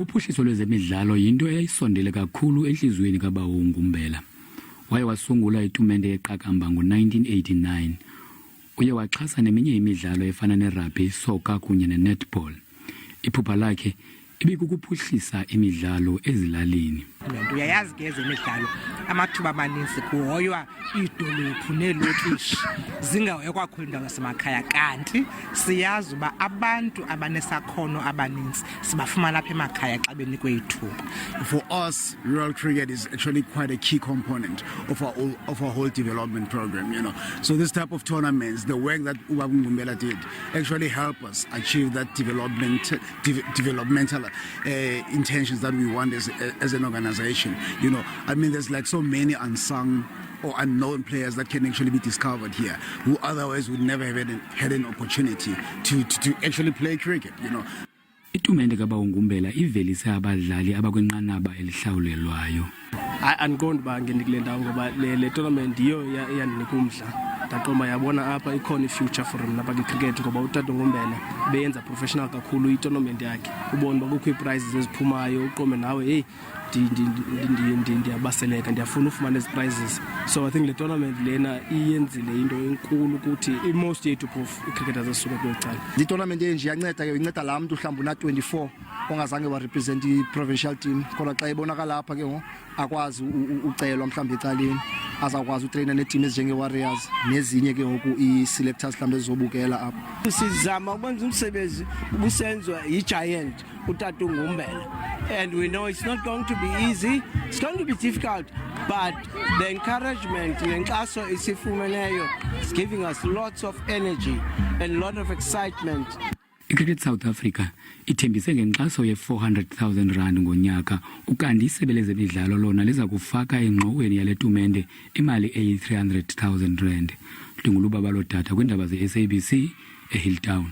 Uphuhliso lwezemidlalo yinto eyayisondele kakhulu enhliziyweni kaNgumbela. Waye wasungula itumente yeqakamba ngo-1989. Uye waxhasa neminye imidlalo efana nerugby, soccer kunye nenetball. Iphupha lakhe ibikukuphuhlisa imidlalo ezilalini. Uyayazi ke ezemidlalo amathuba amaninzi kuhoywa iidolophu neelokishi zingahoywa kwakhona indawo zasemakhaya, kanti siyazi uba abantu abanesakhono abaninzi sibafumana apha emakhaya xa benikwe ithuba. For us, rural cricket is actually quite a key component of our whole development program, you know. So this type of tournaments, the work that Ngumbela did, actually help us achieve that developmental intentions that we want as an organization. You know, I mean, there's like so many unsung or unknown players that can actually be discovered here, who otherwise would never have had an opportunity to actually play cricket, you know. Itumente kaNgumbela ivelise abadlali abakwinqanaba elihlawulelwayo. Andiqondi uba ngendikule ndawo ngoba le tournament yiyo eyandinika umdla. Ndaqomba yabona apha ikhona i-future for mna apha kwicricket ngoba utat'uNgumbela beyenza professional kakhulu itournament yakhe. Ubone uba kukho ii-prizes eziphumayo, uqombe nawe hey ndiyabaseleka, ndiyafuna ufumana ezi prizes. So I think le tournament lena iyenzile into enkulu ukuthi i-most yethu phofu i-cricketers esuka kweli cala. Le tournament enje iyanceda ke, inceda laa mntu mhlawumbi una-24 ongazange warepresent i-provincial team, kodwa xa ibonakala apha ke akwazi ucelwa mhlawumbi ecaleni, azawukwazi utreyina neetim ezinjenge-Warriors nezinye ke ngoku ii-selectors mhlawumbi ezizobukela apha. Sizama ukwenza umsebenzi ubusenzwa yi-giant utat'uNgumbela, and we know it's not going to be easy, it's going to be difficult, but the encouragement nenkxaso isifumeneyo is giving us lots of energy and a lot of excitement. Cricket South Africa ithembise ngenkxaso ye-400,000 rand ngonyaka, ukanti isebe lezemidlalo lona liza kufaka engxoweni yale tumente imali eyi-300,000 rand. Ndingulubaba lodata kwiindaba ze-SABC eHealdtown.